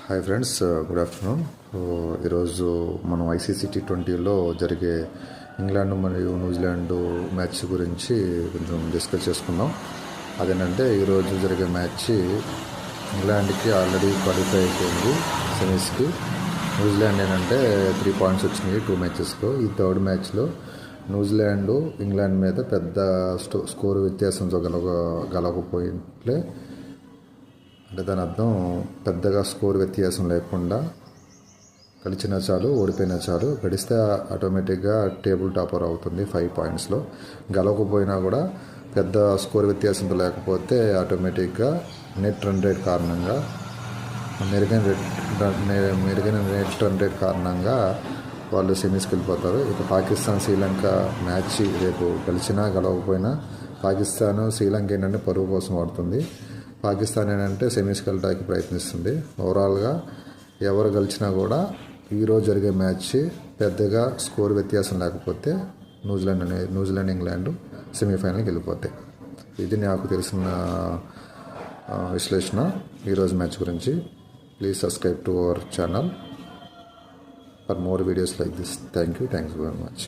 Hi friends, good afternoon. ఈరోజు మనం ICC T20లో జరిగే ఇంగ్లాండ్ మరియు న్యూజిలాండ్ మ్యాచ్ గురించి కొంచెం డిస్కస్ చేసుకుందాం. అదేంటంటే ఈరోజు జరిగే మ్యాచ్ ఇంగ్లాండ్కి ఆల్రెడీ క్వాలిఫై అయిపోయింది సెమీస్కి. న్యూజిలాండ్ ఏంటంటే 3 పాయింట్స్ వచ్చినాయి 2 మ్యాచెస్లో. ఈ థర్డ్ మ్యాచ్లో న్యూజిలాండ్ ఇంగ్లాండ్ మీద పెద్ద స్కోరు వ్యత్యాసంతో గెలవకపోయింటే అంటే దాని అర్థం పెద్దగా స్కోర్ వ్యత్యాసం లేకుండా గెలిచినా చాలు, ఓడిపోయినా చాలు, గడిస్తే ఆటోమేటిక్గా టేబుల్ టాపర్ అవుతుంది 5 పాయింట్స్లో. గెలవకపోయినా కూడా పెద్ద స్కోర్ వ్యత్యాసంతో లేకపోతే ఆటోమేటిక్గా నెట్ రన్ రేట్ కారణంగా మెరుగైన నెట్ రన్ రేట్ కారణంగా వాళ్ళు సెమీస్కి వెళ్ళిపోతారు. ఇక పాకిస్తాన్ శ్రీలంక మ్యాచ్ రేపు గెలిచినా గెలవకపోయినా పాకిస్తాన్ శ్రీలంక ఏంటంటే పరువు కోసం ఆడుతుంది. పాకిస్తాన్ ఏంటంటే సెమీస్కి వెళ్ళడానికి ప్రయత్నిస్తుంది. ఓవరాల్గా ఎవరు గెలిచినా కూడా ఈరోజు జరిగే మ్యాచ్ పెద్దగా స్కోర్ వ్యత్యాసం లేకపోతే న్యూజిలాండ్ ఇంగ్లాండ్ సెమీఫైనల్కి వెళ్ళిపోతాయి. ఇది నాకు తెలిసిన విశ్లేషణ ఈరోజు మ్యాచ్ గురించి. Please subscribe to our channel for more videos like this. Thank you very much.